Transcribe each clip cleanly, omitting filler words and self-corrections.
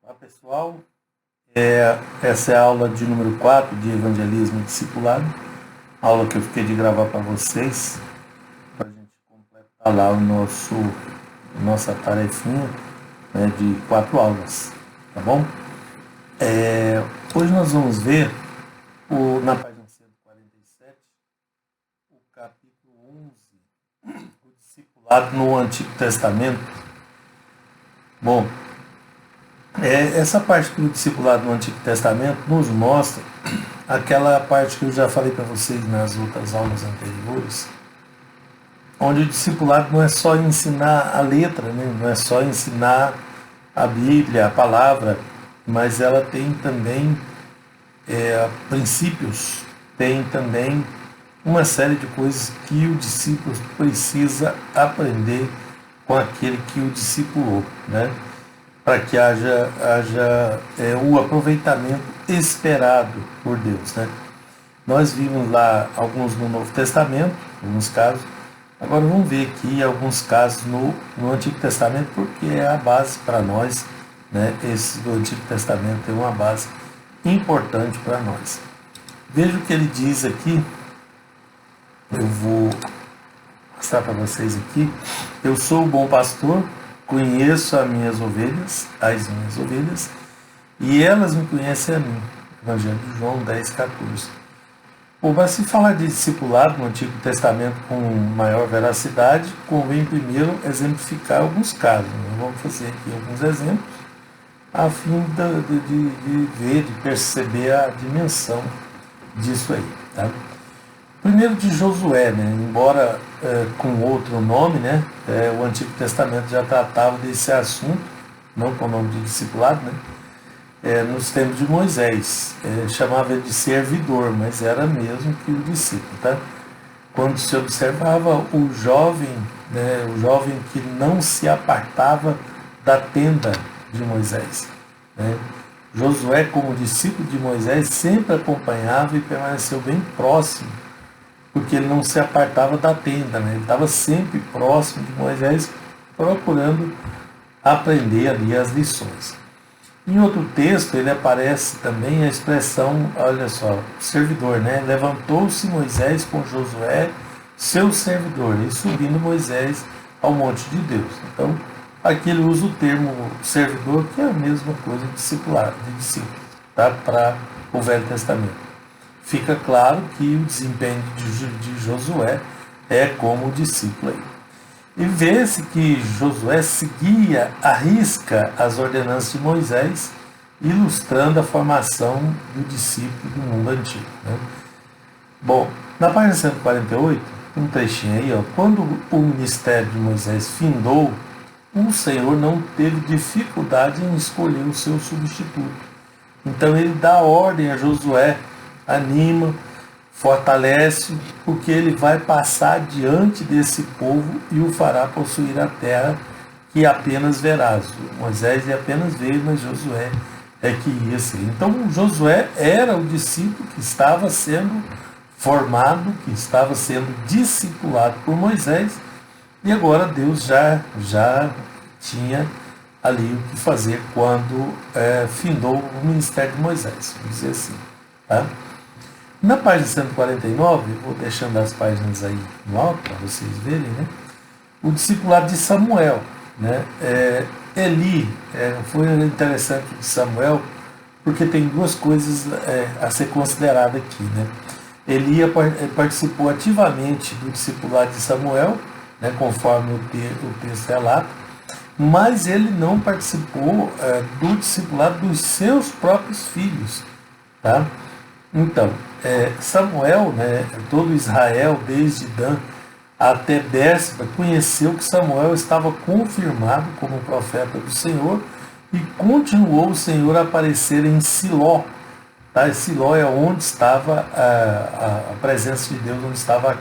Olá pessoal, essa é a aula de número 4 de Evangelismo e Discipulado, aula que eu fiquei de gravar para vocês, para a gente completar lá nossa tarefinha, né, de 4 aulas, tá bom? Hoje nós vamos ver na página 147, o capítulo 11, o discipulado no Antigo Testamento. Bom, essa parte do discipulado no Antigo Testamento nos mostra aquela parte que eu já falei para vocês nas outras aulas anteriores, onde o discipulado não é só ensinar a letra, né? Não é só ensinar a Bíblia, a palavra, mas ela tem também princípios, tem também uma série de coisas que o discípulo precisa aprender com aquele que o discipulou, né? Para que haja o aproveitamento esperado por Deus, né? Nós vimos lá alguns no Novo Testamento, alguns casos. Agora vamos ver aqui alguns casos no Antigo Testamento, porque é a base para nós, né? Esse do Antigo Testamento é uma base importante para nós. Veja o que ele diz aqui. Eu vou mostrar para vocês aqui. Eu sou o bom pastor, conheço as minhas ovelhas, e elas me conhecem a mim. Evangelho de João 10,14. Para se falar de discipulado no Antigo Testamento com maior veracidade, convém primeiro exemplificar alguns casos. Vamos fazer aqui alguns exemplos, a fim de ver, de perceber a dimensão disso aí. Tá? Primeiro de Josué, né? Embora com outro nome, né? O Antigo Testamento já tratava desse assunto, não com o nome de discipulado, né? Nos tempos de Moisés. Chamava ele de servidor, mas era mesmo que o discípulo. Tá? Quando se observava o jovem, né? O jovem que não se apartava da tenda de Moisés. Né? Josué, como discípulo de Moisés, sempre acompanhava e permaneceu bem próximo, porque ele não se apartava da tenda, né? Ele estava sempre próximo de Moisés, procurando aprender ali as lições. Em outro texto, ele aparece também a expressão, olha só, servidor, né? Levantou-se Moisés com Josué, seu servidor, e subindo Moisés ao monte de Deus. Então, aqui ele usa o termo servidor, que é a mesma coisa de discipulado, de discípulo, tá? Para o Velho Testamento. Fica claro que o desempenho de Josué é como discípulo aí. E vê-se que Josué seguia à risca as ordenanças de Moisés, ilustrando a formação do discípulo do mundo antigo. Né? Bom, na página 148, um trechinho aí, ó, quando o ministério de Moisés findou, o Senhor não teve dificuldade em escolher o seu substituto. Então ele dá ordem a Josué, anima, fortalece, porque ele vai passar diante desse povo e o fará possuir a terra que apenas verás. Moisés ia apenas ver, mas Josué é que ia ser. Então Josué era o discípulo que estava sendo formado, que estava sendo discipulado por Moisés, e agora Deus já tinha ali o que fazer quando findou o ministério de Moisés, vamos dizer assim. Tá? Na página 149, vou deixando as páginas aí no alto para vocês verem, né? O discipulado de Samuel, né? Eli, foi interessante de Samuel, porque tem duas coisas a ser considerada aqui, né? Eli participou ativamente do discipulado de Samuel, né, conforme o texto relata, mas ele não participou do discipulado dos seus próprios filhos, tá? Então, Samuel, né, todo Israel, desde Dan até Bérseba, conheceu que Samuel estava confirmado como profeta do Senhor e continuou o Senhor a aparecer em Siló. Tá? Siló é onde estava a presença de Deus, onde estava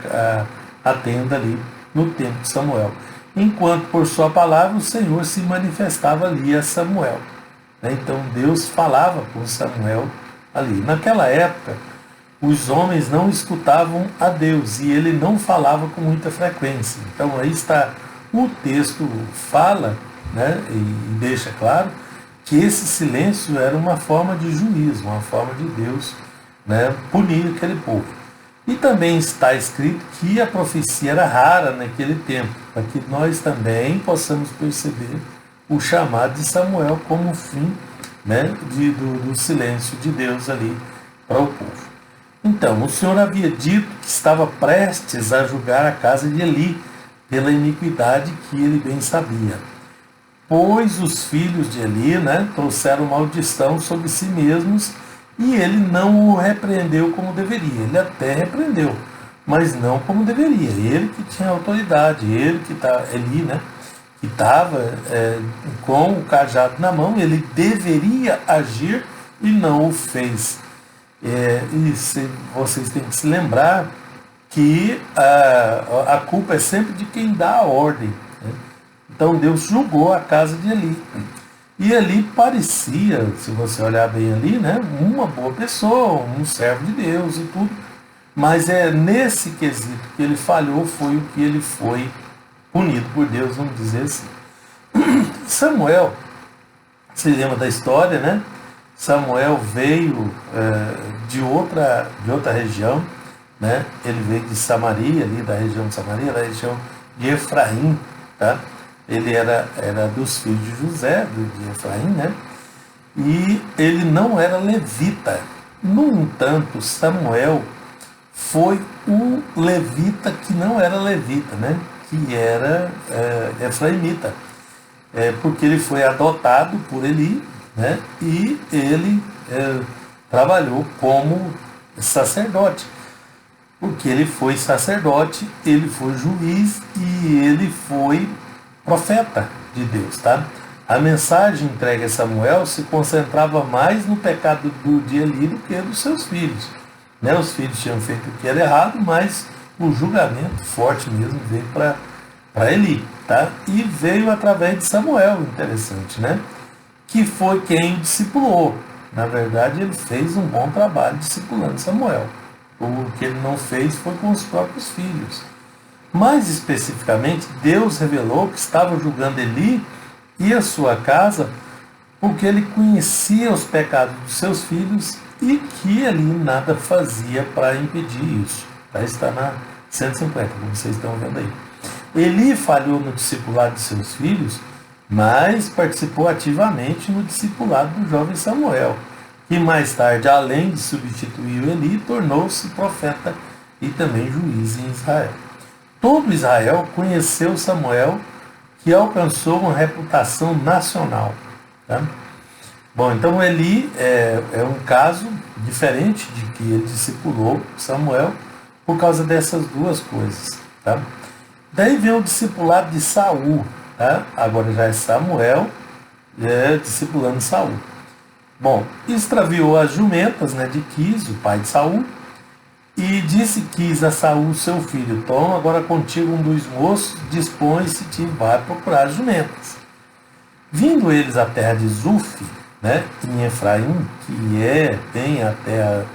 a tenda ali no tempo de Samuel. Enquanto por sua palavra o Senhor se manifestava ali a Samuel. Né? Então Deus falava com Samuel ali. Naquela época, os homens não escutavam a Deus e ele não falava com muita frequência. Então aí está, o texto fala, né, e deixa claro que esse silêncio era uma forma de juízo, uma forma de Deus, né, punir aquele povo. E também está escrito que a profecia era rara naquele tempo, para que nós também possamos perceber o chamado de Samuel como o fim, né, do silêncio de Deus ali para o povo. Então, o Senhor havia dito que estava prestes a julgar a casa de Eli pela iniquidade que ele bem sabia. Pois os filhos de Eli, né, trouxeram maldição sobre si mesmos e ele não o repreendeu como deveria. Ele até repreendeu, mas não como deveria. Ele que tinha autoridade, ele que está, Eli, né, que estava com o cajado na mão, ele deveria agir e não o fez. Vocês têm que se lembrar que a culpa é sempre de quem dá a ordem, né? Então Deus julgou a casa de Eli. E Eli parecia, se você olhar bem ali, né, uma boa pessoa, um servo de Deus e tudo. Mas é nesse quesito que ele falhou, foi o que ele foi punido por Deus, vamos dizer assim. Samuel, você lembra da história, né? Samuel veio de outra região, né? Ele veio de Samaria, ali da região de Samaria, da região de Efraim, tá? Ele era dos filhos de José, de Efraim, né? E ele não era levita. No entanto, Samuel foi o levita que não era levita, né? Que era efraimita. Porque ele foi adotado por Eli, né? E ele trabalhou como sacerdote. Porque ele foi sacerdote, ele foi juiz e ele foi profeta de Deus, tá? A mensagem entregue a Samuel se concentrava mais no pecado de Eli do que dos seus filhos, né? Os filhos tinham feito o que era errado, mas o julgamento forte mesmo veio para Eli, tá? E veio através de Samuel, interessante, né? Que foi quem o discipulou. Na verdade, ele fez um bom trabalho discipulando Samuel. O que ele não fez foi com os próprios filhos. Mais especificamente, Deus revelou que estava julgando Eli e a sua casa porque ele conhecia os pecados dos seus filhos e que Eli nada fazia para impedir isso. Está na 150, como vocês estão vendo aí. Eli falhou no discipulado de seus filhos, mas participou ativamente no discipulado do jovem Samuel, que mais tarde, além de substituir o Eli, tornou-se profeta e também juiz em Israel. Todo Israel conheceu Samuel, que alcançou uma reputação nacional. Tá? Bom, então Eli é um caso diferente de que ele discipulou Samuel por causa dessas duas coisas. Tá? Daí vem o discipulado de Saul. Tá? Agora já é Samuel discipulando Saul. Bom, extraviou as jumentas, né, de Quis, o pai de Saul, e disse Quis a Saul, seu filho: toma agora contigo um dos moços, dispõe-se e vai procurar as jumentas. Vindo eles à terra de Zuf, né, em Efraim, que é bem a terra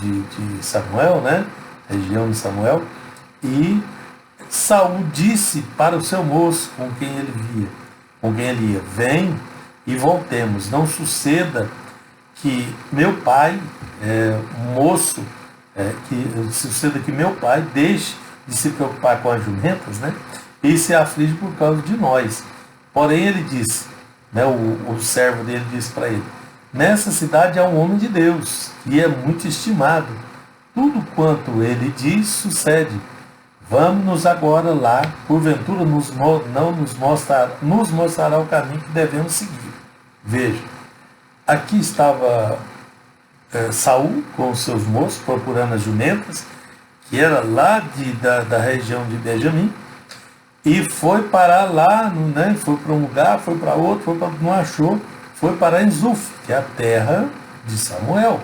de Samuel, né, região de Samuel, e Saul disse para o seu moço com quem ele ia: vem e voltemos, não suceda que meu pai, moço, que suceda que meu pai deixe de se preocupar com as jumentas, né, e se aflige por causa de nós. Porém ele disse, né, o servo dele disse para ele: nessa cidade há um homem de Deus, e é muito estimado. Tudo quanto ele diz sucede. Vamos agora lá, porventura nos mostrará o caminho que devemos seguir. Veja, aqui estava Saul com os seus moços procurando as jumentas, que era lá da região de Benjamim, e foi parar lá, né, foi para um lugar, foi para outro, não achou, foi parar em Zuf, que é a terra de Samuel.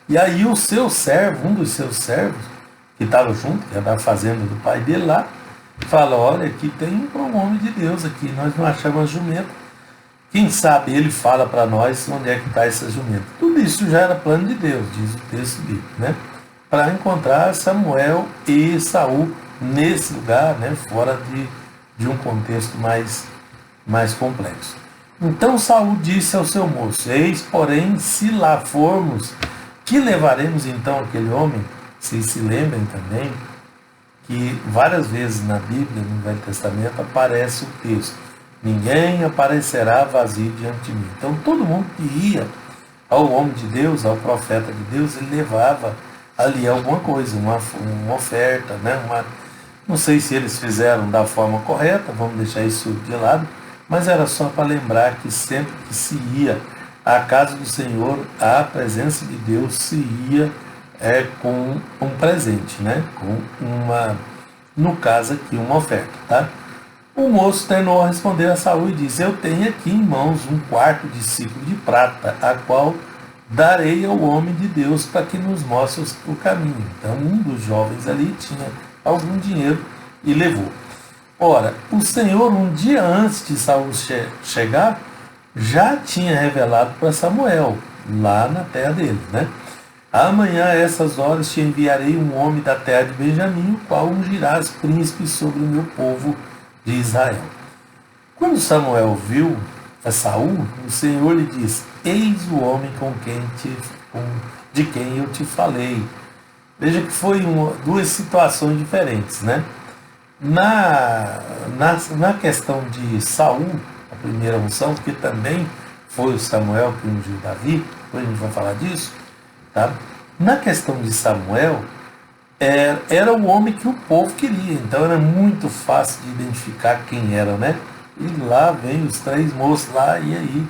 E aí o seu servo, um dos seus servos, que estava junto, que era da fazenda do pai dele lá, fala: olha, aqui tem um homem de Deus aqui, nós não achamos a jumenta. Quem sabe ele fala para nós onde é que está essa jumenta. Tudo isso já era plano de Deus, diz o texto bíblico, né? Para encontrar Samuel e Saul nesse lugar, né? Fora de um contexto mais complexo. Então Saul disse ao seu moço: Eis, porém, se lá formos, que levaremos então aquele homem? Vocês se lembrem também que várias vezes na Bíblia, no Velho Testamento, aparece o texto: ninguém aparecerá vazio diante de mim. Então todo mundo que ia ao homem de Deus, ao profeta de Deus, ele levava ali alguma coisa, uma oferta, né? Não sei se eles fizeram da forma correta, vamos deixar isso de lado, mas era só para lembrar que sempre que se ia à casa do Senhor, a presença de Deus se ia com um presente, né? Com no caso aqui, uma oferta, tá? O moço tornou a responder a Saul e disse: Eu tenho aqui em mãos um quarto de ciclo de prata, a qual darei ao homem de Deus para que nos mostre o caminho. Então um dos jovens ali tinha algum dinheiro e levou. Ora, o Senhor, um dia antes de Saul chegar, já tinha revelado para Samuel, lá na terra dele, né? Amanhã, a essas horas, te enviarei um homem da terra de Benjamim, o qual ungirás príncipe sobre o meu povo de Israel. Quando Samuel viu a Saul, o Senhor lhe disse: Eis o homem de quem eu te falei. Veja que foi duas situações diferentes, né? Na questão de Saul, a primeira unção, que também foi o Samuel que ungiu Davi, depois a gente vai falar disso, tá? Na questão de Samuel, era o homem que o povo queria, então era muito fácil de identificar quem era, né? E lá vem os três moços lá, e aí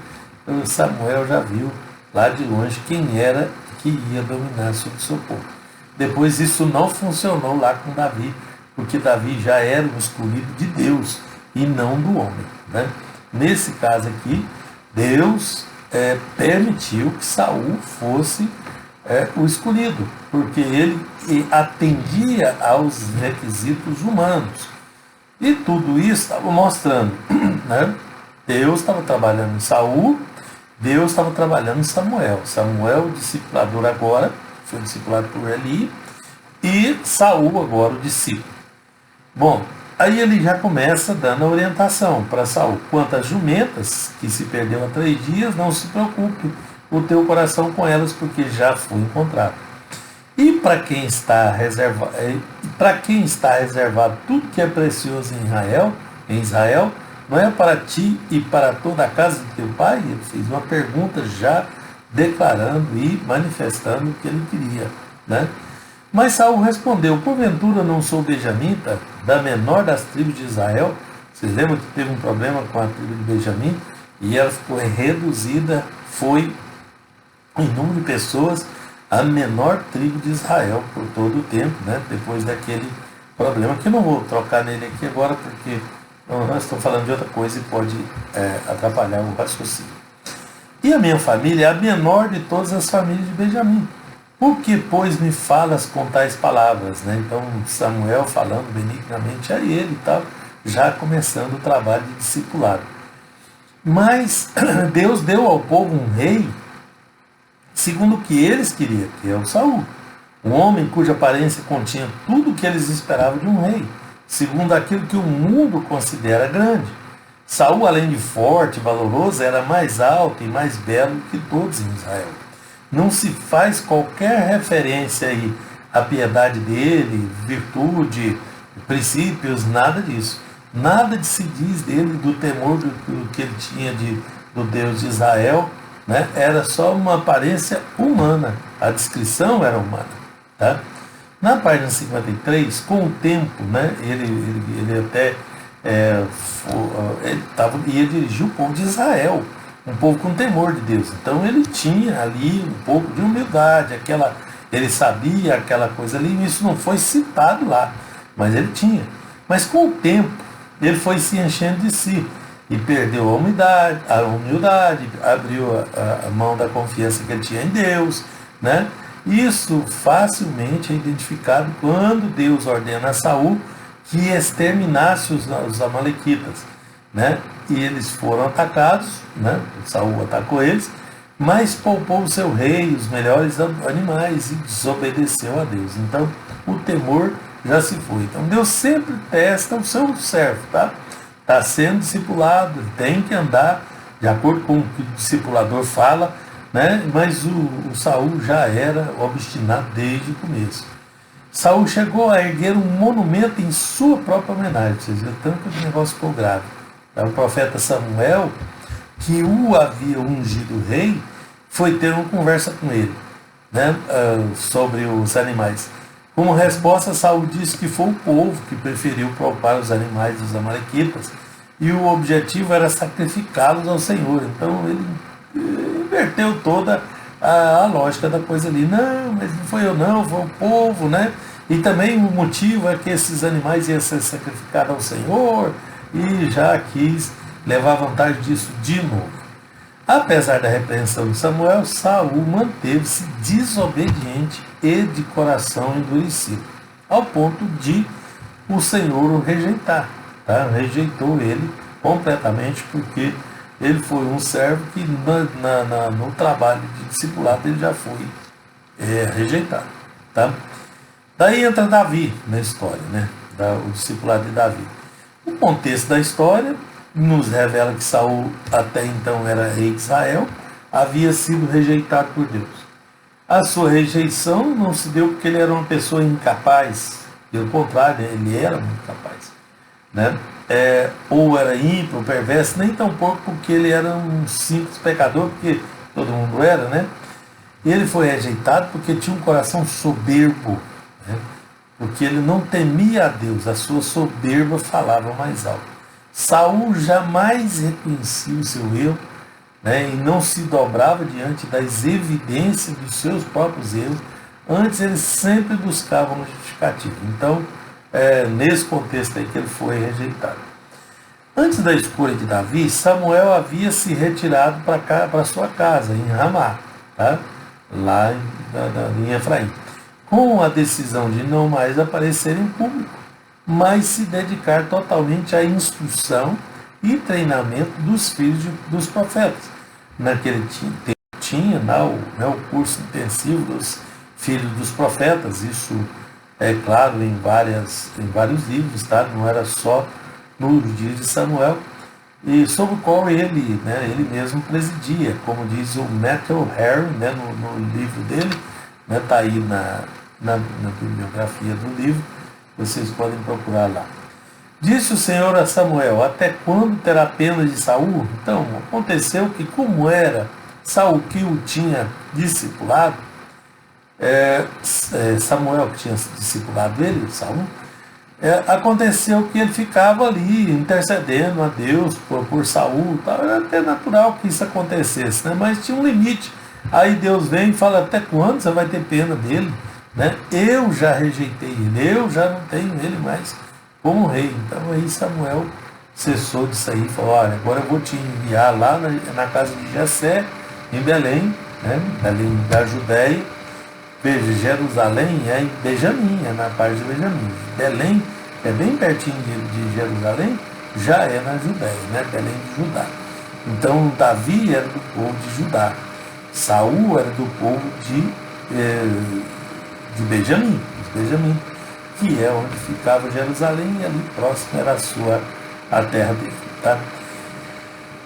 o Samuel já viu lá de longe quem era que ia dominar sobre o seu povo. Depois isso não funcionou lá com Davi, porque Davi já era o escolhido de Deus e não do homem, né? Nesse caso aqui, Deus permitiu que Saul fosse o escolhido, porque ele atendia aos requisitos humanos. E tudo isso estava mostrando, né? Deus estava trabalhando em Saul, Deus estava trabalhando em Samuel. Samuel, o discipulador agora, foi discipulado por Eli, e Saul agora o discípulo. Bom, aí ele já começa dando a orientação para Saul: quanto às jumentas, que se perdeu há 3 dias, não se preocupe o teu coração com elas, porque já foi encontrado. E para quem está reservado tudo que é precioso em Israel, não é para ti e para toda a casa de teu pai? Ele fez uma pergunta já declarando e manifestando o que ele queria, né? Mas Saul respondeu: porventura não sou benjamita, da menor das tribos de Israel? Vocês lembram que teve um problema com a tribo de Benjamim e ela ficou reduzida, foi em número de pessoas a menor tribo de Israel por todo o tempo, né? Depois daquele problema, que eu não vou trocar nele aqui agora, porque nós estamos falando de outra coisa e pode atrapalhar o raciocínio. E a minha família é a menor de todas as famílias de Benjamim. Por que, pois, me falas com tais palavras? Né? Então Samuel falando benignamente a ele e tal, já começando o trabalho de discipulado. Mas Deus deu ao povo um rei segundo o que eles queriam, que é o Saul. Um homem cuja aparência continha tudo o que eles esperavam de um rei, segundo aquilo que o mundo considera grande. Saul, além de forte e valoroso, era mais alto e mais belo que todos em Israel. Não se faz qualquer referência aí à piedade dele, virtude, princípios, nada disso. Nada de se diz dele, do temor do que ele tinha do Deus de Israel, né? Era só uma aparência humana, a descrição era humana, tá? Na página 53, com o tempo, né, ele até ia dirigir o povo de Israel, um povo com temor de Deus. Então ele tinha ali um pouco de humildade, ele sabia aquela coisa ali, e isso não foi citado lá, mas ele tinha. Mas com o tempo, ele foi se enchendo de si e perdeu a humildade, abriu a mão da confiança que ele tinha em Deus, né? Isso facilmente é identificado quando Deus ordena a Saul que exterminasse os amalequitas, né? E eles foram atacados, né? Saul atacou eles, mas poupou o seu rei, os melhores animais, e desobedeceu a Deus. Então o temor já se foi. Então Deus sempre testa o seu servo, tá? Está sendo discipulado, tem que andar de acordo com o que o discipulador fala, né? Mas o Saul já era obstinado desde o começo. Saul chegou a erguer um monumento em sua própria homenagem, vocês viram tanto que o negócio ficou grave. O profeta Samuel, que o havia ungido rei, foi ter uma conversa com ele, né, sobre os animais. Como resposta, Saul disse que foi o povo que preferiu poupar os animais dos amalequitas e o objetivo era sacrificá-los ao Senhor. Então ele inverteu toda a lógica da coisa ali. Não, mas não foi eu não, foi o povo, né? E também o motivo é que esses animais iam ser sacrificados ao Senhor e já quis levar vantagem disso de novo. Apesar da repreensão de Samuel, Saul manteve-se desobediente e de coração endurecido, ao ponto de o Senhor o rejeitar. Tá? Rejeitou ele completamente, porque ele foi um servo que no trabalho de discipulado ele já foi rejeitado. Tá? Daí entra Davi na história, né? O discipulado de Davi. O contexto da história nos revela que Saul até então era rei de Israel, havia sido rejeitado por Deus. A sua rejeição não se deu porque ele era uma pessoa incapaz, pelo contrário, ele era muito capaz, né? Ou era ímpio, perverso, nem tampouco porque ele era um simples pecador, porque todo mundo era, né? E ele foi rejeitado porque tinha um coração soberbo, né? Porque ele não temia a Deus, a sua soberba falava mais alto. Saul jamais reconhecia o seu erro, né, e não se dobrava diante das evidências dos seus próprios erros. Antes ele sempre buscava uma justificativa. Então, nesse contexto aí que ele foi rejeitado. Antes da escolha de Davi, Samuel havia se retirado para sua casa, em Ramá, tá? Lá em Efraim, com a decisão de não mais aparecer em público, mas se dedicar totalmente à instrução e treinamento dos filhos dos profetas. Naquele tempo tinha o curso intensivo dos filhos dos profetas, isso é claro em vários livros, tá? Não era só nos dias de Samuel, e sobre o qual ele mesmo presidia, como diz o Matthew Henry, né, no livro dele, né, tá aí na bibliografia do livro, vocês podem procurar lá. Disse o Senhor a Samuel: até quando terá pena de Saul? Então, aconteceu que, como era Saul que o tinha discipulado, Samuel que tinha discipulado ele, Saul, aconteceu que ele ficava ali intercedendo a Deus por Saul. Era até natural que isso acontecesse, né? Mas tinha um limite. Aí Deus vem e fala: até quando você vai ter pena dele? Né? Eu já rejeitei ele, eu já não tenho ele mais como rei. Então aí Samuel cessou disso aí e falou: olha, agora eu vou te enviar lá na casa de Jessé, em Belém, né? Belém da Judéia. Veja, Jerusalém é em Benjamim, é na parte de Benjamim. Belém é bem pertinho de Jerusalém, já é na Judéia, né? Belém de Judá. Então Davi era do povo de Judá, Saul era do povo de Benjamim, que é onde ficava Jerusalém, e ali próximo era a terra dele. Tá?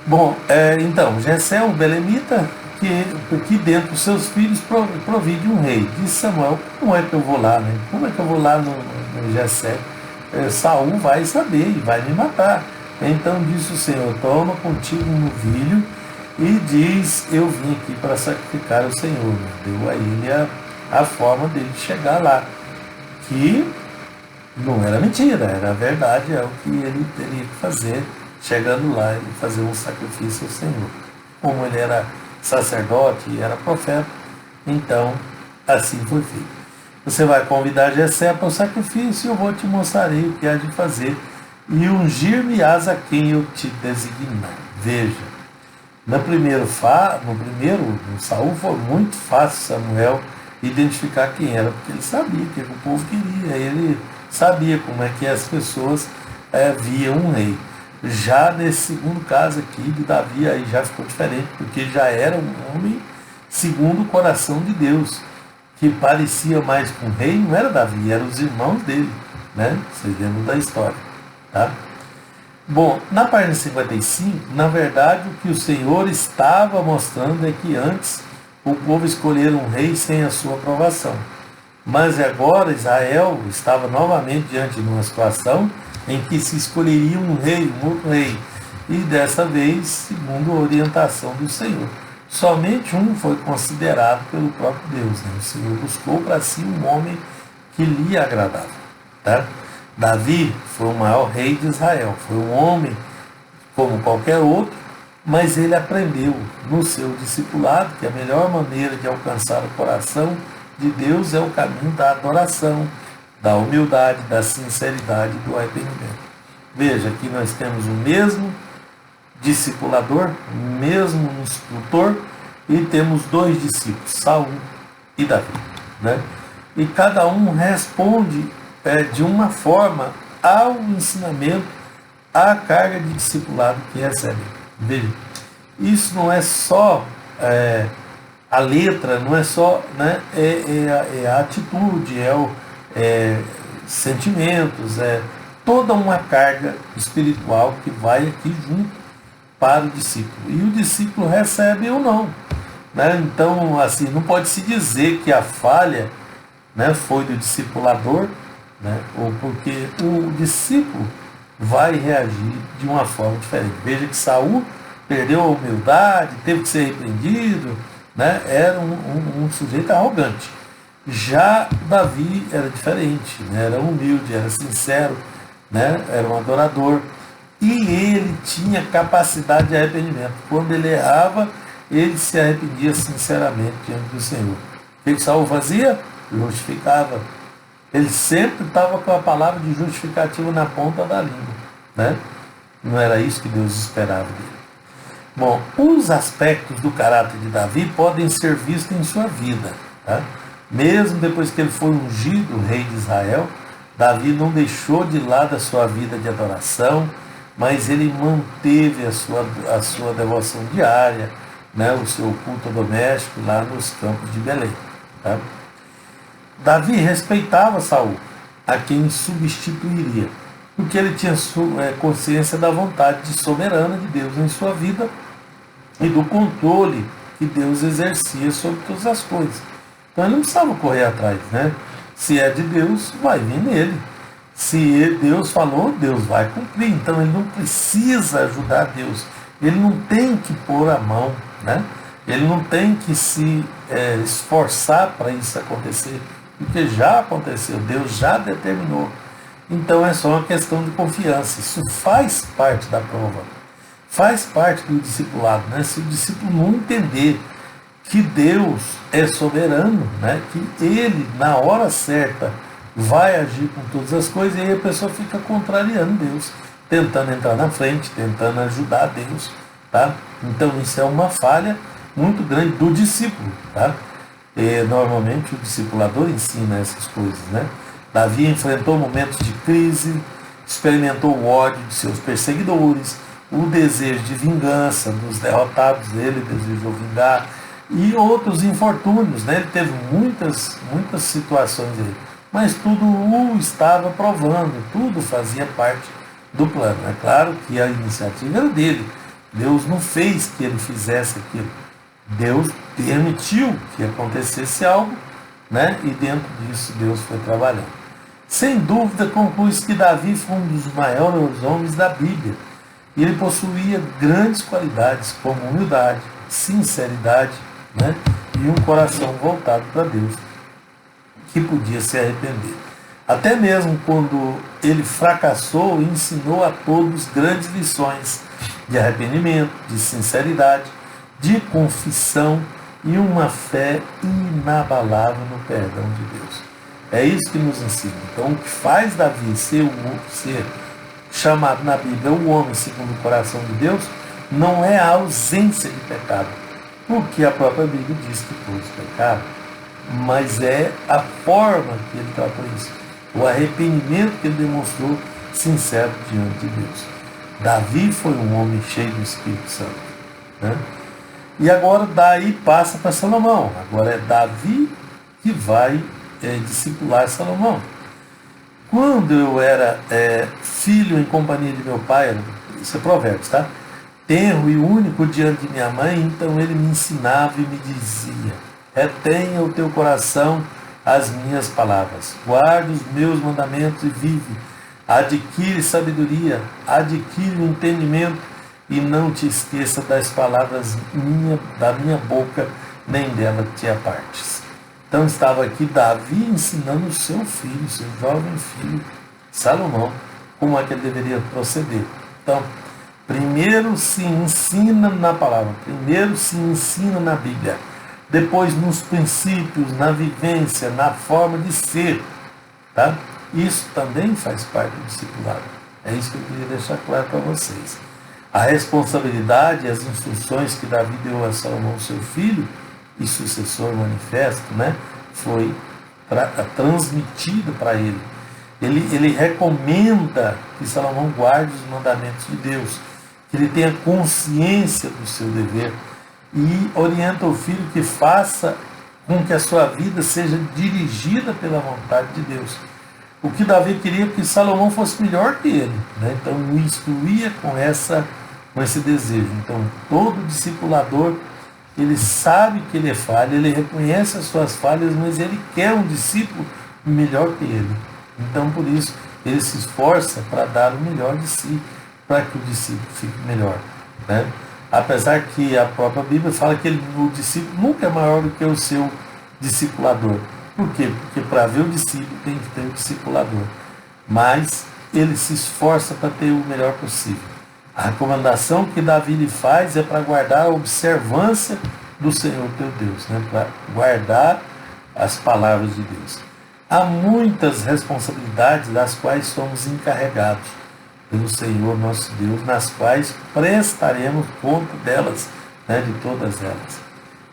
Bom, então, Jessé, um belemita, que dentro dos seus filhos provide um rei. Disse Samuel: como é que eu vou lá? Né? Como é que eu vou lá no Jessé? Saul vai saber e vai me matar. Então disse o Senhor: toma contigo um novilho e diz: eu vim aqui para sacrificar ao Senhor. Deu a ele a forma dele chegar lá, que não era mentira, era verdade, é o que ele teria que fazer, chegando lá e fazer um sacrifício ao Senhor. Como ele era sacerdote e era profeta, então assim foi feito. Você vai convidar Jessé para o sacrifício, eu vou te mostrar aí o que há de fazer, e ungir-me-ás a quem eu te designar. Veja, no Saul foi muito fácil Samuel identificar quem era, porque ele sabia o que o povo queria, ele sabia como é que as pessoas viam um rei. Já nesse segundo caso aqui de Davi, aí já ficou diferente, porque já era um homem segundo o coração de Deus, que parecia mais com um rei, não era Davi, eram os irmãos dele, né? Vocês lembram da história, tá? Bom, na página 55, na verdade, o que o Senhor estava mostrando é que antes o povo escolhera um rei sem a sua aprovação. Mas agora Israel estava novamente diante de uma situação em que se escolheria um rei, um outro rei. E dessa vez, segundo a orientação do Senhor. Somente um foi considerado pelo próprio Deus. Né? O Senhor buscou para si um homem que lhe agradava. Tá? Davi foi o maior rei de Israel. Foi um homem como qualquer outro, mas ele aprendeu no seu discipulado que a melhor maneira de alcançar o coração de Deus é o caminho da adoração, da humildade, da sinceridade e do arrependimento. Veja, aqui nós temos o mesmo discipulador, o mesmo instrutor, e temos dois discípulos, Saul e Davi. Né? E cada um responde de uma forma ao ensinamento, à carga de discipulado que recebe. Veja, isso não é só a letra, não é só, né, a atitude, sentimentos, toda uma carga espiritual que vai aqui junto para o discípulo. E o discípulo recebe ou não. Né? Então, assim, não pode se dizer que a falha, né, foi do discipulador, né, ou porque o discípulo vai reagir de uma forma diferente. Veja que Saul perdeu a humildade, teve que ser repreendido, né, era um sujeito arrogante. Já Davi era diferente, né, era humilde, era sincero, né, era um adorador. E ele tinha capacidade de arrependimento. Quando ele errava, ele se arrependia sinceramente diante do Senhor. O que Saul fazia? Justificava. Ele sempre estava com a palavra de justificativa na ponta da língua. Né? Não era isso que Deus esperava dele. Bom, os aspectos do caráter de Davi podem ser vistos em sua vida. Tá? Mesmo depois que ele foi ungido rei de Israel, Davi não deixou de lado a sua vida de adoração, mas ele manteve a sua devoção diária, né, o seu culto doméstico lá nos campos de Belém. Tá? Davi respeitava Saul, a quem substituiria, porque ele tinha consciência da vontade soberana de Deus em sua vida e do controle que Deus exercia sobre todas as coisas. Então ele não precisava correr atrás, né? Se é de Deus, vai vir nele. Se Deus falou, Deus vai cumprir. Então ele não precisa ajudar Deus. Ele não tem que pôr a mão, né? Ele não tem que se esforçar para isso acontecer, porque já aconteceu, Deus já determinou. Então é só uma questão de confiança. Isso faz parte da prova, faz parte do discipulado. Né? Se o discípulo não entender que Deus é soberano, né? Que Ele, na hora certa, vai agir com todas as coisas, e aí a pessoa fica contrariando Deus, tentando entrar na frente, tentando ajudar Deus. Tá? Então isso é uma falha muito grande do discípulo. Tá? E, normalmente o discipulador ensina essas coisas. Né? Davi enfrentou momentos de crise, experimentou o ódio de seus perseguidores, o desejo de vingança dos derrotados dele, desejou vingar, e outros infortúnios. Né? Ele teve muitas situações aí, mas tudo o estava provando, tudo fazia parte do plano. É claro que a iniciativa era dele, Deus não fez que ele fizesse aquilo, Deus permitiu que acontecesse algo, né? E dentro disso Deus foi trabalhando. Sem dúvida, conclui-se que Davi foi um dos maiores homens da Bíblia, e ele possuía grandes qualidades como humildade, sinceridade, né? E um coração voltado para Deus, que podia se arrepender. Até mesmo quando ele fracassou, ensinou a todos grandes lições de arrependimento, de sinceridade, de confissão e uma fé inabalável no perdão de Deus. É isso que nos ensina. Então, o que faz Davi ser chamado na Bíblia o homem segundo o coração de Deus não é a ausência de pecado, porque a própria Bíblia diz que todos pecaram, mas é a forma que ele tratou isso, o arrependimento que ele demonstrou sincero diante de Deus. Davi foi um homem cheio do Espírito Santo. Né? E agora daí passa para Salomão. Agora é Davi que vai discipular Salomão. Quando eu era filho em companhia de meu pai, isso é Provérbios, tá? Tenro e único diante de minha mãe, então ele me ensinava e me dizia: retenha o teu coração as minhas palavras, guarda os meus mandamentos e vive. Adquire sabedoria, adquire o entendimento e não te esqueça das palavras da minha boca, nem dela te apartes. Então estava aqui Davi ensinando o seu filho, seu jovem filho, Salomão, como é que ele deveria proceder. Então, primeiro se ensina na palavra, primeiro se ensina na Bíblia, depois nos princípios, na vivência, na forma de ser. Tá? Isso também faz parte do discipulado. É isso que eu queria deixar claro para vocês. A responsabilidade e as instruções que Davi deu a Salomão, seu filho, e sucessor manifesto, né, foi transmitida para ele. Ele recomenda que Salomão guarde os mandamentos de Deus, que ele tenha consciência do seu dever e orienta o filho que faça com que a sua vida seja dirigida pela vontade de Deus. O que Davi queria que Salomão fosse melhor que ele, né? Então o instruía com esse desejo. Então todo discipulador, ele sabe que ele é falho, ele reconhece as suas falhas, mas ele quer um discípulo melhor que ele. Então, por isso, ele se esforça para dar o melhor de si, para que o discípulo fique melhor. Né? Apesar que a própria Bíblia fala que o discípulo nunca é maior do que o seu discipulador. Por quê? Porque para ver o discípulo tem que ter o discipulador. Mas ele se esforça para ter o melhor possível. A recomendação que Davi lhe faz é para guardar a observância do Senhor teu Deus, né? Para guardar as palavras de Deus. Há muitas responsabilidades das quais somos encarregados pelo Senhor nosso Deus, nas quais prestaremos conta delas, né? De todas elas.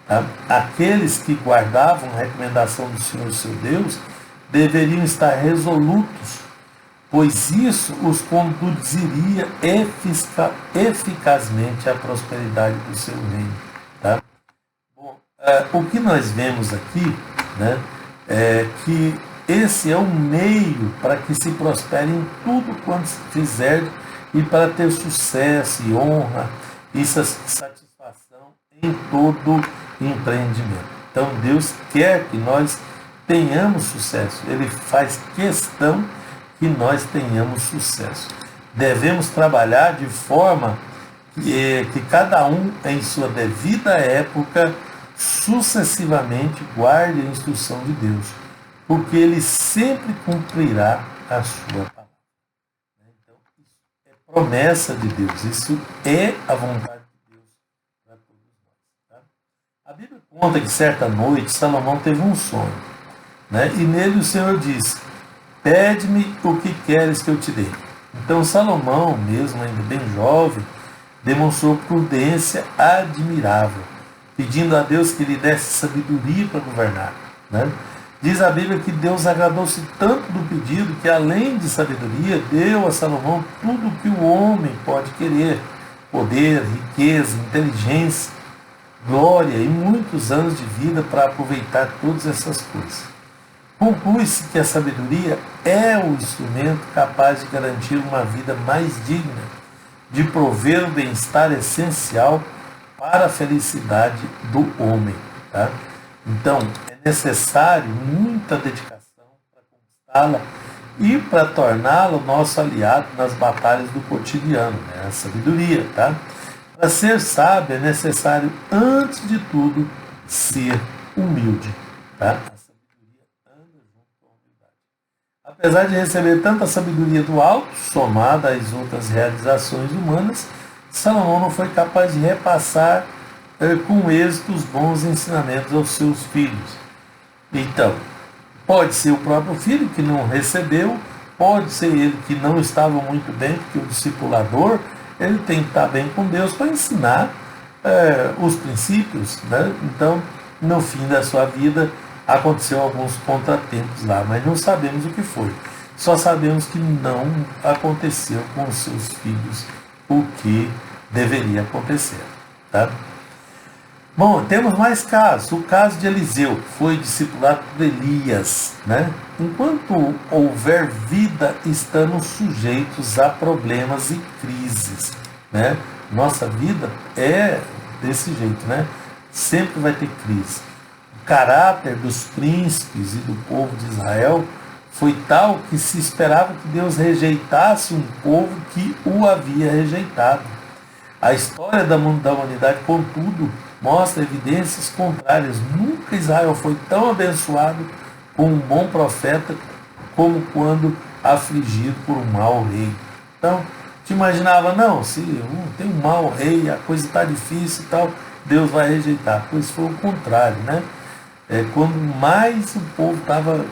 Tá? Aqueles que guardavam a recomendação do Senhor seu Deus deveriam estar resolutos, pois isso os conduziria eficazmente à prosperidade do seu reino. Tá? Bom, o que nós vemos aqui, né, é que esse é o meio para que se prospere em tudo quanto se fizer e para ter sucesso e honra e satisfação em todo empreendimento. Então Deus quer que nós tenhamos sucesso, Ele faz questão que nós tenhamos sucesso. Devemos trabalhar de forma que cada um, em sua devida época, sucessivamente guarde a instrução de Deus, porque Ele sempre cumprirá a sua palavra. Então, isso é promessa de Deus, isso é a vontade de Deus para todos nós. Tá? A Bíblia conta que certa noite Salomão teve um sonho, né? E nele o Senhor disse: pede-me o que queres que eu te dê. Então Salomão, mesmo ainda bem jovem, demonstrou prudência admirável, pedindo a Deus que lhe desse sabedoria para governar. Né? Diz a Bíblia que Deus agradou-se tanto do pedido que, além de sabedoria, deu a Salomão tudo o que o homem pode querer: poder, riqueza, inteligência, glória e muitos anos de vida para aproveitar todas essas coisas. Conclui-se que a sabedoria é o instrumento capaz de garantir uma vida mais digna, de prover o bem-estar essencial para a felicidade do homem. Tá? Então, é necessário muita dedicação para conquistá-la e para torná-la nosso aliado nas batalhas do cotidiano, né? A sabedoria. Tá? Para ser sábio é necessário, antes de tudo, ser humilde. Tá? Apesar de receber tanta sabedoria do alto, somada às outras realizações humanas, Salomão não foi capaz de repassar com êxito os bons ensinamentos aos seus filhos. Então, pode ser o próprio filho que não recebeu, pode ser ele que não estava muito bem, porque o discipulador ele tem que estar bem com Deus para ensinar os princípios. Né? Então, no fim da sua vida, aconteceu alguns contratempos lá, mas não sabemos o que foi. Só sabemos que não aconteceu com os seus filhos o que deveria acontecer. Tá? Bom, temos mais casos. O caso de Eliseu, que foi discipulado por Elias, né? Enquanto houver vida, estamos sujeitos a problemas e crises, né? Nossa vida é desse jeito, né? Sempre vai ter crise. O caráter dos príncipes e do povo de Israel foi tal que se esperava que Deus rejeitasse um povo que o havia rejeitado. A história da humanidade, contudo, mostra evidências contrárias. Nunca Israel foi tão abençoado com um bom profeta como quando afligido por um mau rei. Então, te imaginava, não, se tem um mau rei, a coisa está difícil e tal, Deus vai rejeitar. Pois foi o contrário, né? Quando mais o povo estava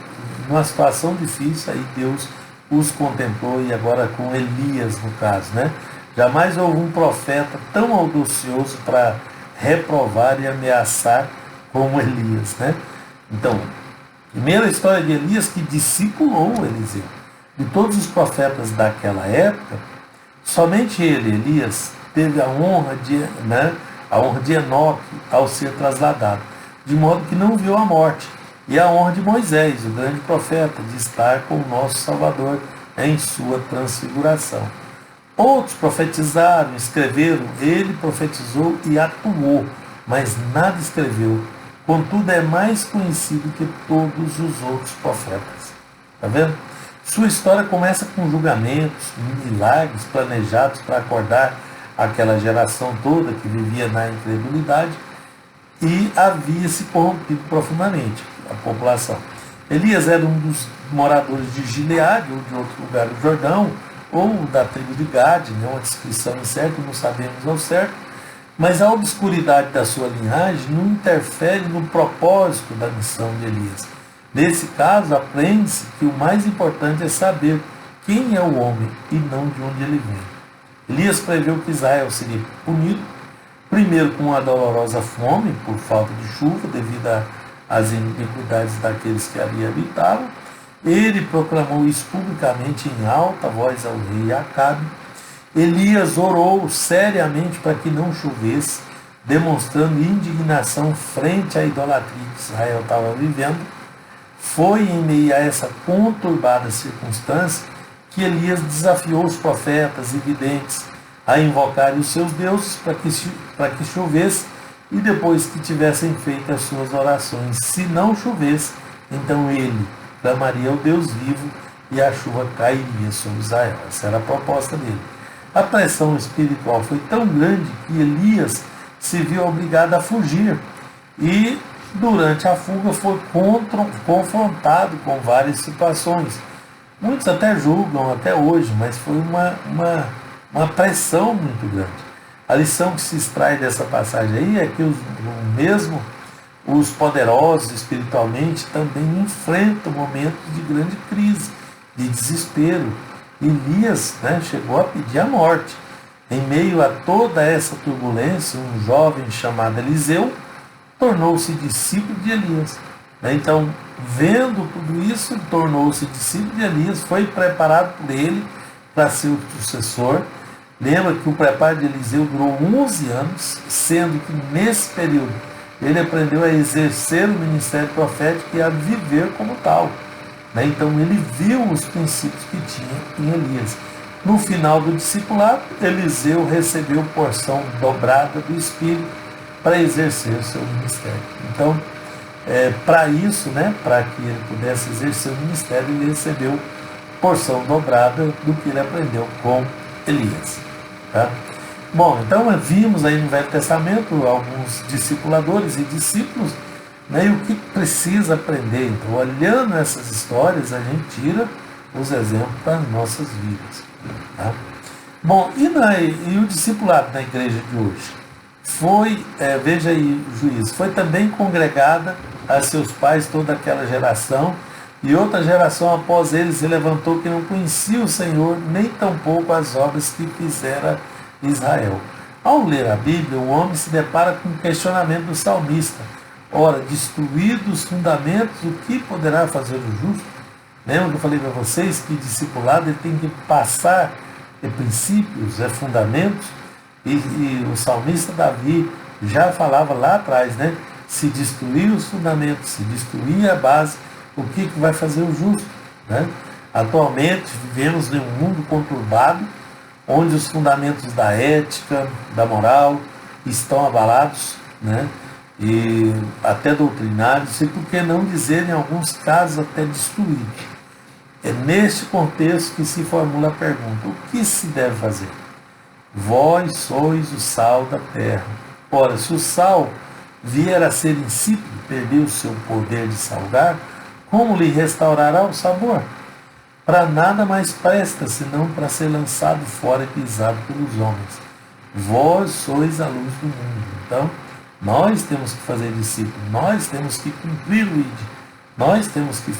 numa situação difícil, aí Deus os contemplou, e agora com Elias, no caso, né? Jamais houve um profeta tão audacioso para reprovar e ameaçar como Elias, né? Então, primeira história de Elias, que discipulou Eliseu. De todos os profetas daquela época, somente ele, Elias, teve a honra de Enoque ao ser trasladado, de modo que não viu a morte, e a honra de Moisés, o grande profeta, de estar com o nosso Salvador em sua transfiguração. Outros profetizaram, escreveram, ele profetizou e atuou, mas nada escreveu. Contudo, é mais conhecido que todos os outros profetas. Está vendo? Sua história começa com julgamentos, milagres planejados para acordar aquela geração toda que vivia na incredulidade e havia se corrompido profundamente, a população. Elias era um dos moradores de Gileade, ou de outro lugar do Jordão, ou da tribo de Gade, uma descrição incerta, não sabemos ao certo, mas a obscuridade da sua linhagem não interfere no propósito da missão de Elias. Nesse caso, aprende-se que o mais importante é saber quem é o homem e não de onde ele vem. Elias preveu que Israel seria punido, primeiro com uma dolorosa fome, por falta de chuva, devido às iniquidades daqueles que ali habitavam. Ele proclamou isso publicamente em alta voz ao rei Acabe. Elias orou seriamente para que não chovesse, demonstrando indignação frente à idolatria que Israel estava vivendo. Foi em meio a essa conturbada circunstância que Elias desafiou os profetas e videntes a invocarem os seus deuses para que chovesse, e depois que tivessem feito as suas orações, se não chovesse, então ele clamaria ao Deus vivo e a chuva cairia sobre Israel. Essa era a proposta dele. A pressão espiritual foi tão grande que Elias se viu obrigado a fugir e, durante a fuga, foi confrontado com várias situações. Muitos até julgam até hoje, mas foi uma pressão muito grande. A lição que se extrai dessa passagem aí é que os poderosos espiritualmente também enfrentam momentos de grande crise, de desespero. Elias chegou a pedir a morte. Em meio a toda essa turbulência, um jovem chamado Eliseu tornou-se discípulo de Elias. Então, vendo tudo isso, tornou-se discípulo de Elias, foi preparado por ele para ser o sucessor. Lembra que o preparo de Eliseu durou 11 anos, sendo que nesse período ele aprendeu a exercer o ministério profético e a viver como tal. Então ele viu os princípios que tinha em Elias. No final do discipulado, Eliseu recebeu porção dobrada do Espírito para exercer o seu ministério. Então, para isso, para que ele pudesse exercer o ministério, ele recebeu porção dobrada do que ele aprendeu com Elias. Tá? Bom, então vimos aí no Velho Testamento alguns discipuladores e discípulos, e o que precisa aprender. Então, olhando essas histórias, a gente tira os exemplos para as nossas vidas. Tá? Bom, e o discipulado na igreja de hoje? Foi, veja aí o juízo, foi também congregada a seus pais toda aquela geração, e outra geração após eles se levantou que não conhecia o Senhor, nem tampouco as obras que fizera Israel. Ao ler a Bíblia, o homem se depara com o questionamento do salmista. Ora, destruídos os fundamentos, o que poderá fazer o justo? Lembra que eu falei para vocês que discipulado ele tem que passar princípios, fundamentos, e o salmista Davi já falava lá atrás, né? Se destruir os fundamentos, se destruir a base, o que vai fazer o justo, né? Atualmente vivemos em um mundo conturbado, onde os fundamentos da ética, da moral estão abalados, né? E até doutrinários, e por que não dizer em alguns casos até destruídos. É neste contexto que se formula a pergunta: o que se deve fazer? Vós sois o sal da terra. Ora, se o sal vier a ser insípido, perder o seu poder de salgar, como lhe restaurará o sabor? Para nada mais presta, senão para ser lançado fora e pisado pelos homens. Vós sois a luz do mundo. Então, nós temos que fazer discípulos, nós temos que cumprir o ID, nós temos que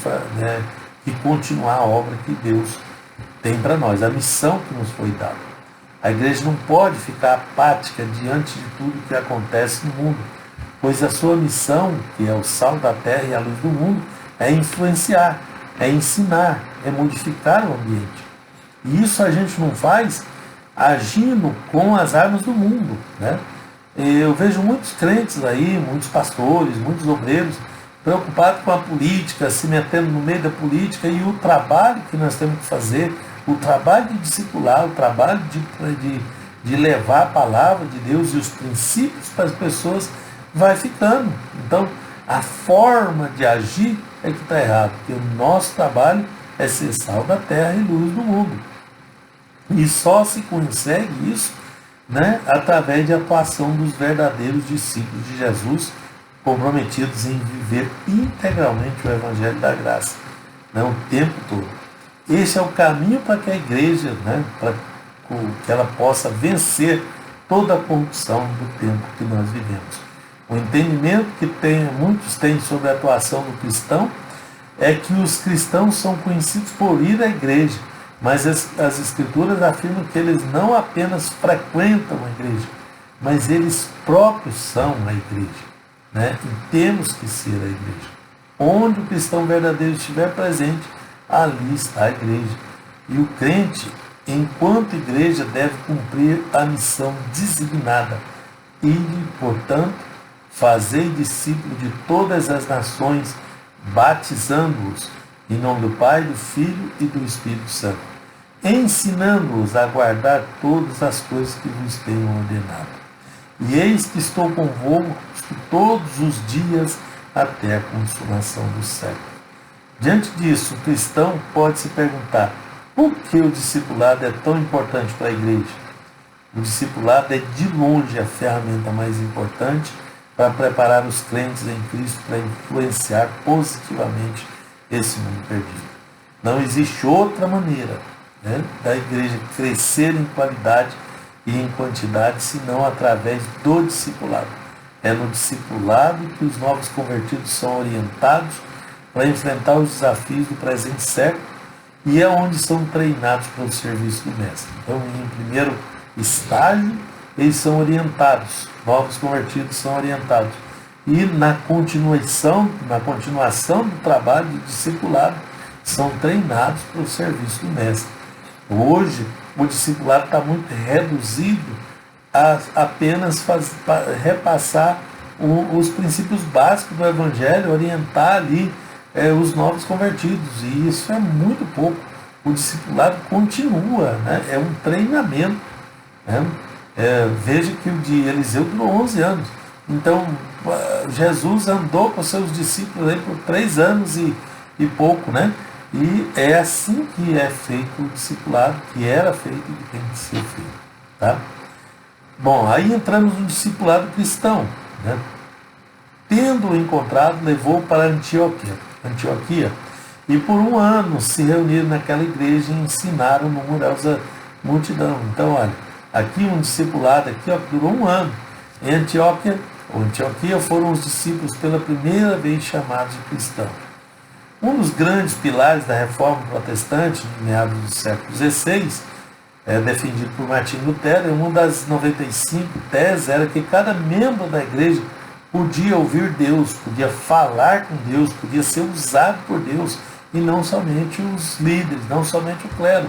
continuar a obra que Deus tem para nós, a missão que nos foi dada. A igreja não pode ficar apática diante de tudo que acontece no mundo, pois a sua missão, que é o sal da terra e a luz do mundo, é influenciar, é ensinar, é modificar o ambiente. E isso a gente não faz agindo com as armas do mundo, né? Eu vejo muitos crentes aí, muitos pastores, muitos obreiros, preocupados com a política, se metendo no meio da política, e o trabalho que nós temos que fazer, o trabalho de discipular, o trabalho de levar a palavra de Deus e os princípios para as pessoas, vai ficando. Então, a forma de agir é que está errado, porque o nosso trabalho é ser sal da terra e luz do mundo. E só se consegue isso, né, através de atuação dos verdadeiros discípulos de Jesus, comprometidos em viver integralmente o Evangelho da Graça, né, o tempo todo. Esse é o caminho para que a igreja, né, para que ela possa vencer toda a corrupção do tempo que nós vivemos. O entendimento que muitos têm sobre a atuação do cristão é que os cristãos são conhecidos por ir à igreja, mas as Escrituras afirmam que eles não apenas frequentam a igreja, mas eles próprios são a igreja, né? E temos que ser a igreja. Onde o cristão verdadeiro estiver presente, ali está a igreja. E o crente, enquanto igreja, deve cumprir a missão designada e, portanto, fazer discípulo de todas as nações, batizando-os em nome do Pai, do Filho e do Espírito Santo, ensinando-os a guardar todas as coisas que vos tenho ordenado. E eis que estou convosco todos os dias até a consumação do século. Diante disso, o cristão pode se perguntar: por que o discipulado é tão importante para a igreja? O discipulado é de longe a ferramenta mais importante para preparar os crentes em Cristo para influenciar positivamente esse mundo perdido. Não existe outra maneira, né, da igreja crescer em qualidade e em quantidade, senão através do discipulado. É no discipulado que os novos convertidos são orientados para enfrentar os desafios do presente século, e é onde são treinados para o serviço do Mestre. Então, em primeiro estágio, eles são orientados, novos convertidos são orientados. E na continuação do trabalho de discipulado, são treinados para o serviço do Mestre. Hoje, o discipulado está muito reduzido a apenas repassar os princípios básicos do Evangelho, orientar ali os novos convertidos. E isso é muito pouco. O discipulado continua, né? É um treinamento, né? Veja que o de Eliseu durou 11 anos. Então, Jesus andou com seus discípulos aí por 3 anos e pouco, né? E é assim que é feito o discipulado, que era feito e que tem que ser feito, tá? Bom, aí entramos no discipulado cristão, né? Tendo-o encontrado, levou para Antioquia, e por 1 ano se reuniram naquela igreja e ensinaram numerosa multidão. Então, olha, aqui um discipulado aqui, ó, durou 1 ano. Em Antioquia foram os discípulos pela primeira vez chamados de cristãos. Um dos grandes pilares da reforma protestante, em meados do século XVI, defendido por Martinho Lutero, uma das 95 teses era que cada membro da igreja podia ouvir Deus, podia falar com Deus, podia ser usado por Deus, e não somente os líderes, não somente o clero.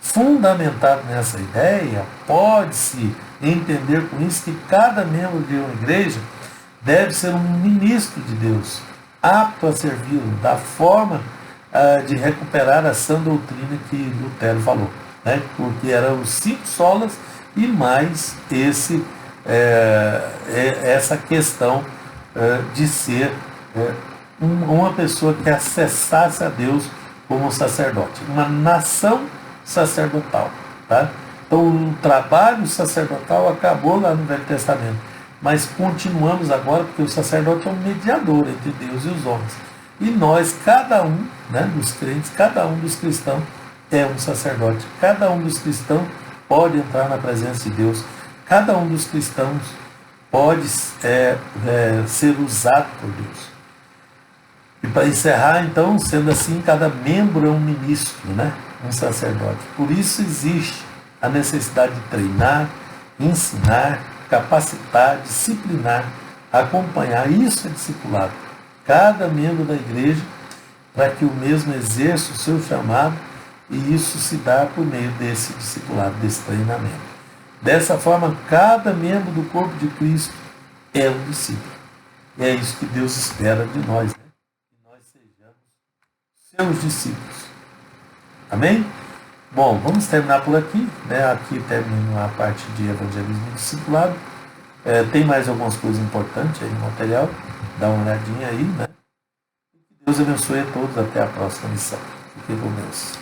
Fundamentado nessa ideia, pode-se entender com isso que cada membro de uma igreja deve ser um ministro de Deus, apto a servi-lo, da forma de recuperar a sã doutrina que Lutero falou, né? Porque eram os 5 solas e mais essa questão de ser uma pessoa que acessasse a Deus como sacerdote, uma nação sacerdotal. Tá? Então o trabalho sacerdotal acabou lá no Velho Testamento, mas continuamos agora porque o sacerdote é um mediador entre Deus e os homens. E nós, cada um, né, dos crentes, cada um dos cristãos é um sacerdote. Cada um dos cristãos pode entrar na presença de Deus. Cada um dos cristãos pode ser usado por Deus. E para encerrar, então, sendo assim, cada membro é um ministro, né? Um sacerdote. Por isso existe a necessidade de treinar, ensinar, capacitar, disciplinar, acompanhar. Isso é discipulado. Cada membro da igreja, para que o mesmo exerça o seu chamado, e isso se dá por meio desse discipulado, desse treinamento. Dessa forma, cada membro do corpo de Cristo é um discípulo. E é isso que Deus espera de nós, né? Que nós sejamos seus discípulos. Amém? Bom, vamos terminar por aqui, né? Aqui termina a parte de evangelismo e discipulado. Tem mais algumas coisas importantes aí no material. Dá uma olhadinha aí, né? Que Deus abençoe a todos. Até a próxima lição. Fiquem com Deus.